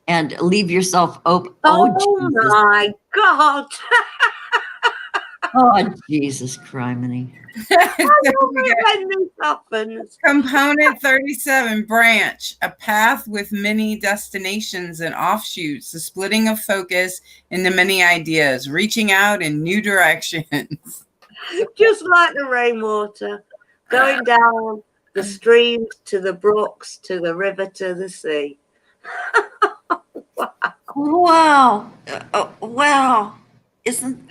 and leave yourself open. Oh Jesus. my God. Oh, Jesus criminy. When this happens. Component 37, branch, a path with many destinations and offshoots, the splitting of focus into many ideas, reaching out in new directions. Just like the rainwater, going down the streams to the brooks, to the river, to the sea. Wow. Wow. Isn't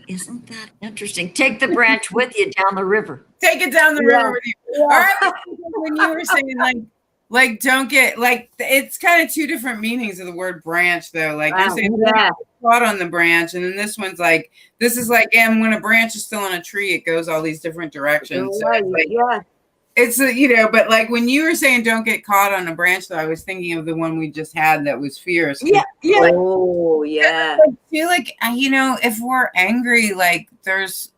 that interesting? Take the branch with you down the river. Take it down the river with you. Yeah. All right. When you were saying like don't get like, it's kind of two different meanings of the word branch though. Like you're saying caught on the branch, and then this one's like, this is like, and when a branch is still on a tree, it goes all these different directions. So it's like, it's you know, but like when you were saying don't get caught on a branch though, I was thinking of the one we just had that was fierce. Yeah. Oh yeah. I feel like, you know, if we're angry, like there's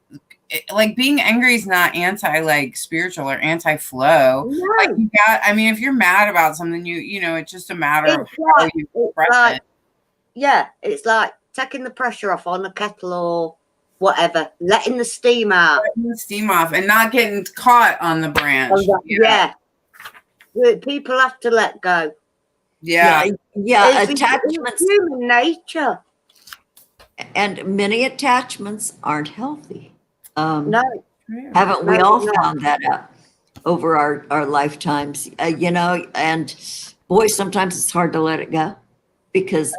like being angry is not anti like spiritual or anti-flow. No. Like you got, I mean, if you're mad about something, you know, it's just a matter of how you express it. Yeah, it's like taking the pressure off on a kettle or whatever, letting the steam out. Letting the steam off and not getting caught on the branch. Yeah. People have to let go. Yeah. It's Attachments human nature. and many attachments aren't healthy. No. Haven't we No, all no. found that out over our lifetimes? You know, and boy, sometimes it's hard to let it go because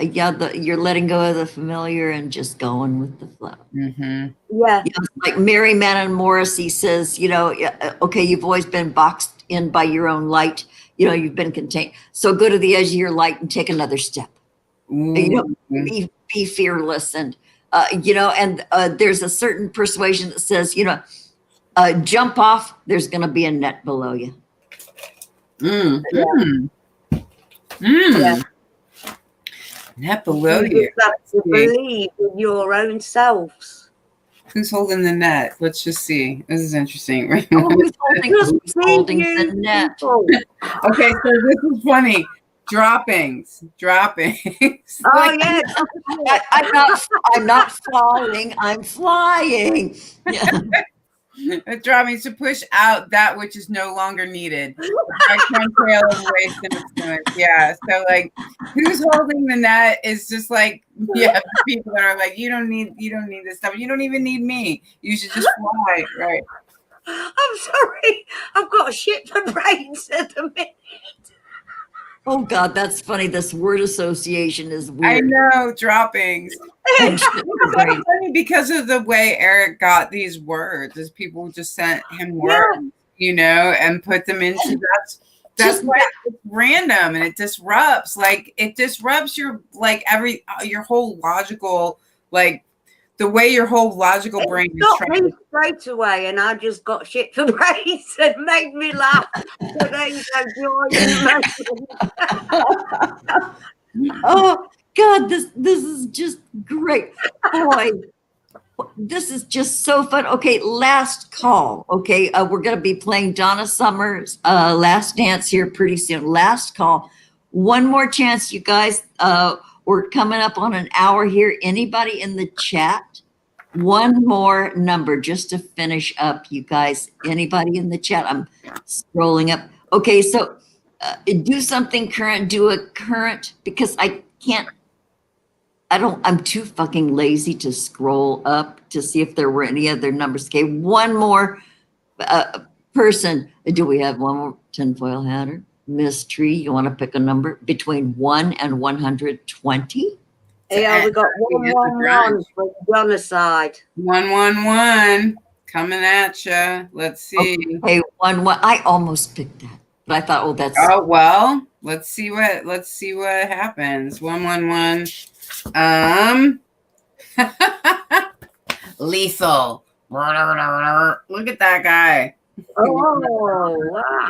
you're letting go of the familiar and just going with the flow. Mm-hmm. Yeah. You know, like Mary Manon Morrissey says, you know, okay, you've always been boxed in by your own light. You know, you've been contained. So go to the edge of your light and take another step. You know, be fearless, and you know, and there's a certain persuasion that says, you know, jump off. There's going to be a net below you. Yeah. Net below You you. just have to believe in your own selves. Who's holding the net? Let's just see. This is interesting. Who's holding the net? Okay, so this is funny. Droppings. Oh yeah. I'm not falling. I'm flying. Yeah. Droppings to push out that which is no longer needed. I can't trail of waste and influence. Yeah. So like, who's holding the net is just like, yeah, people that are like, you don't need this stuff. You don't even need me. You should just fly, right? I'm sorry. I've got shit for brains at the minute. Oh God, that's funny. This word association is weird. I know, droppings. And shit for It's so brains. funny because of the way Eric got these words, as people just sent him words, you know, and put them into that's why it's random and it disrupts. Like it disrupts your your whole logical, like the way your whole logical brain is Got trying me to. straight away, and I just got shit for brains and made me laugh. So there you go, Oh God, this is just great. Boy, this is just so fun. Okay, last call. Okay, we're gonna be playing Donna Summer's Last Dance here pretty soon. Last call. One more chance, you guys. We're coming up on an hour here. Anybody in the chat? One more number just to finish up, you guys. Anybody in the chat? I'm scrolling up. Okay, so do something current, do a current, because I'm too fucking lazy to scroll up to see if there were any other numbers. Okay, one more person. Do we have one more tinfoil hatter? Miss Tree, you want to pick a number between 1 and 120? Yeah, we got 111 from genocide. 111 coming at you. Let's see. Okay, 1. I almost picked that, but I thought, oh, that's. Oh well, let's see what happens. 111. Lethal. Look at that guy. Oh, wow.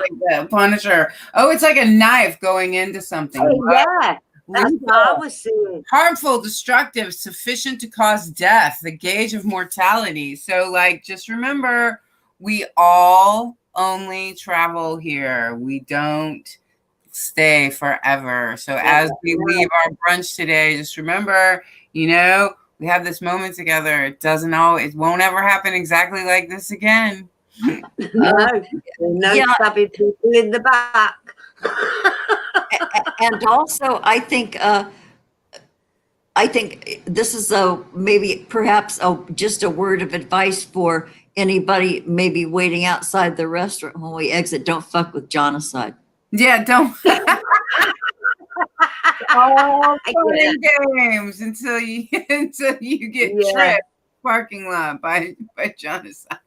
Like the Punisher. Oh, it's like a knife going into something. Oh, yeah. That's what I was seeing. Harmful, destructive, sufficient to cause death, the gauge of mortality. So, like, just remember, we all only travel here. We don't stay forever. So, as we leave our brunch today, just remember, you know, we have this moment together. It won't ever happen exactly like this again. No stabbing people in the back. And also, I think this is perhaps just a word of advice for anybody maybe waiting outside the restaurant when we exit. Don't fuck with genocide. Yeah, don't. All fun and games until you get tripped parking lot by genocide.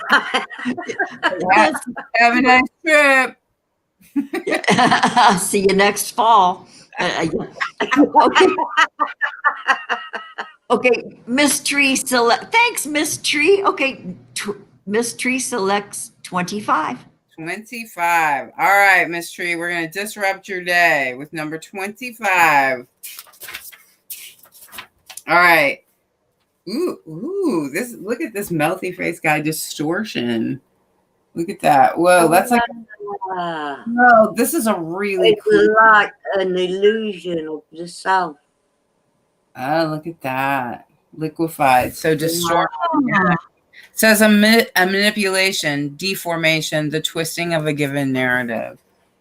Have a nice trip. See you next fall. Okay, Miss Tree thanks, Miss Tree. Okay, Miss Tree selects 25. 25. All right, Miss Tree, we're going to disrupt your day with number 25. All right. Ooh, look at this melty face guy distortion. Look at that. Whoa, that's like No, this is a really It's cool. like an illusion of the self. Oh, look at that. Liquefied. So distorted. Ah, It says a manipulation, deformation, the twisting of a given narrative.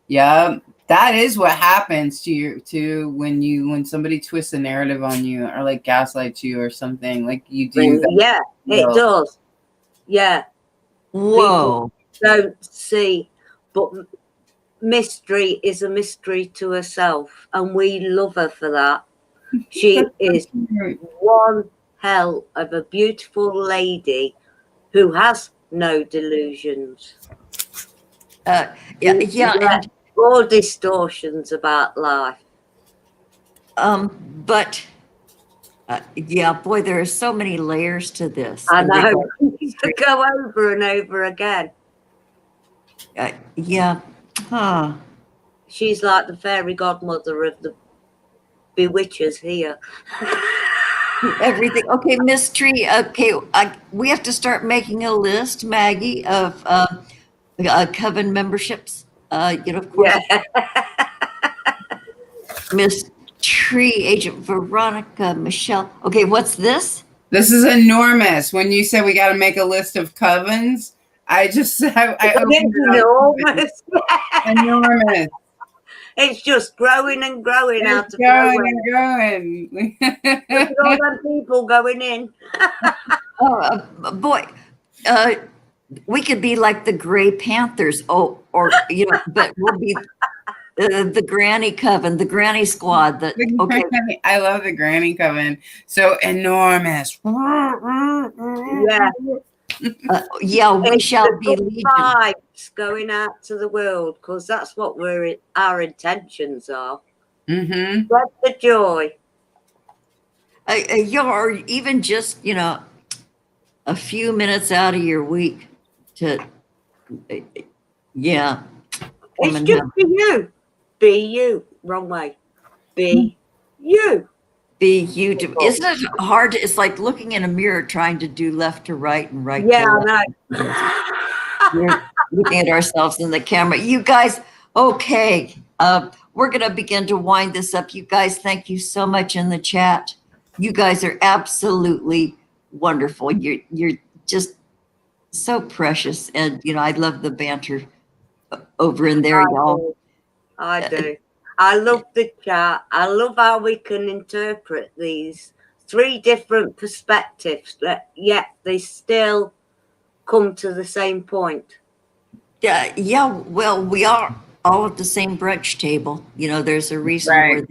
Yeah, that is what happens to when somebody twists a narrative on you or like gaslights you or something. Like you do that. Yeah, it does. Yeah. whoa. People don't see, but Mystery is a mystery to herself, and we love her for that. She is one hell of a beautiful lady who has no delusions. Yeah, and or distortions about life. but yeah, boy, there are so many layers to this. I in know. regard To go over and over again. yeah. Huh. She's like the fairy godmother of the bewitchers here. Everything. Okay, mystery. Okay, we have to start making a list, Maggie, of coven memberships. Of course, Yeah. Miss Tree, Agent Veronica, Michelle. Okay, what's this? This is enormous. When you said we got to make a list of covens, I opened it up. Enormous. Enormous. It's just growing and growing out It's of going nowhere. and going. Look at all them people going in. Oh, boy, we could be like the Gray Panthers. Oh, or but we'll be the Granny Coven, the Granny Squad. That okay. I love the Granny Coven. So enormous. Yeah. Yeah, we It's shall the be good legion. vibes going out to the world, because that's what our intentions are. Mm-hmm. Spread the joy. Or even just a few minutes out of your week to yeah. It's just be you. Be you. Wrong way. Be you. Be you. Isn't it hard? It's like looking in a mirror trying to do left to right and right Yeah, to left. I know. We're looking at ourselves in the camera. You guys, okay. We're going to begin to wind this up. You guys, thank you so much in the chat. You guys are absolutely wonderful. You're just so precious. And, I love the banter over in there, y'all. I do. I love the chat. I love how we can interpret these 3 different perspectives, yet they still come to the same point. Yeah. Well, we are all at the same brunch table. There's a reason Right. we're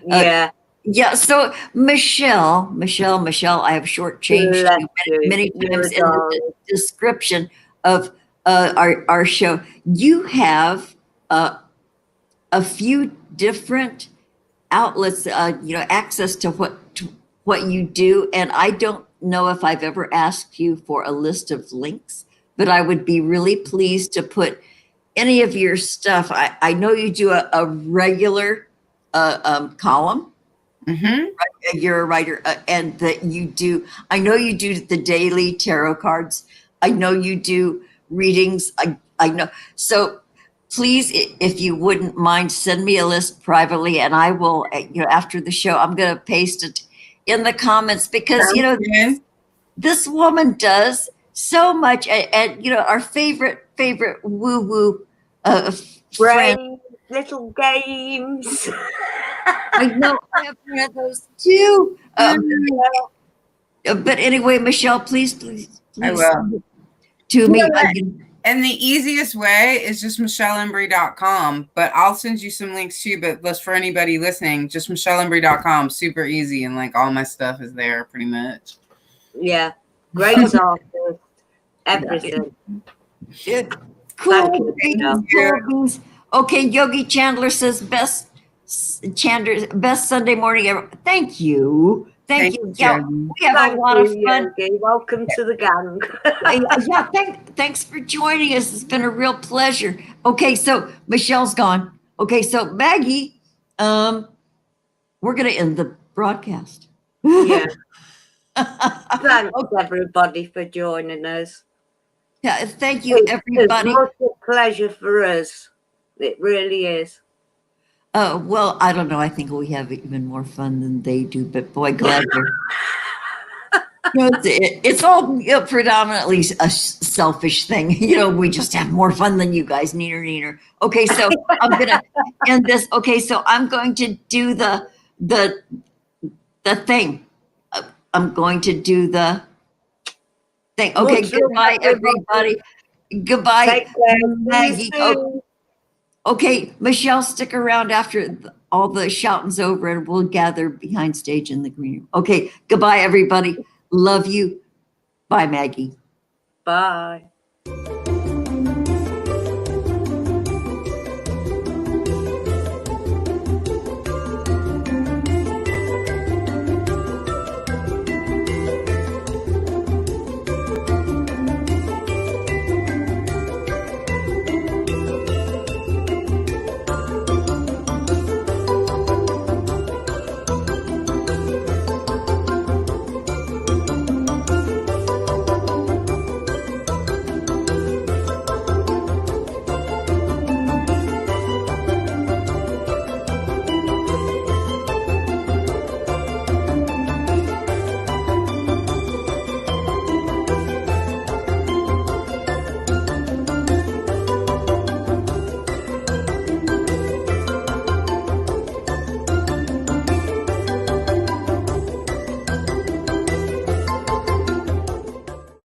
there. Yeah. Yeah. So Michelle, I have shortchanged you many times in the description of our show. You have a few different outlets, access to what you do, and I don't know if I've ever asked you for a list of links, but I would be really pleased to put any of your stuff. I know you do a regular column. Mm-hmm. You're a writer, and that you do. I know you do the daily tarot cards. I know you do readings. I know. So please, if you wouldn't mind, send me a list privately, and I will. After the show, I'm going to paste it in the comments because this woman does so much, and our favorite woo woo friend. Little games. I know I have one of those too. But anyway, Michelle, please I will. To me. And the easiest way is just MichelleEmbree.com. But I'll send you some links too. But just for anybody listening, just MichelleEmbree.com. Super easy. And like all my stuff is there pretty much. Yeah. Great artist. Everything. Cool. Okay, Yogi Chandler says best Sunday morning ever. Thank you. Thank you. Yeah, we have a lot of fun. Yogi. Welcome to the gang. Yeah, thanks for joining us. It's been a real pleasure. Okay, so Michelle's gone. Okay, so Maggie, we're gonna end the broadcast. Yeah. Thanks everybody for joining us. Yeah, thank you, everybody. It's much a pleasure for us. It really is. Well, I don't know. I think we have even more fun than they do, but boy, glad they're. It's all predominantly a selfish thing. We just have more fun than you guys. Neener, neener. Okay, so I'm gonna end this. Okay, so I'm going to do the thing. I'm going to do the thing. Okay, goodbye, everybody. Goodbye, Take care. Maggie. Okay, Michelle, stick around after all the shouting's over and we'll gather behind stage in the green room. Okay, goodbye, everybody. Love you. Bye, Maggie. Bye.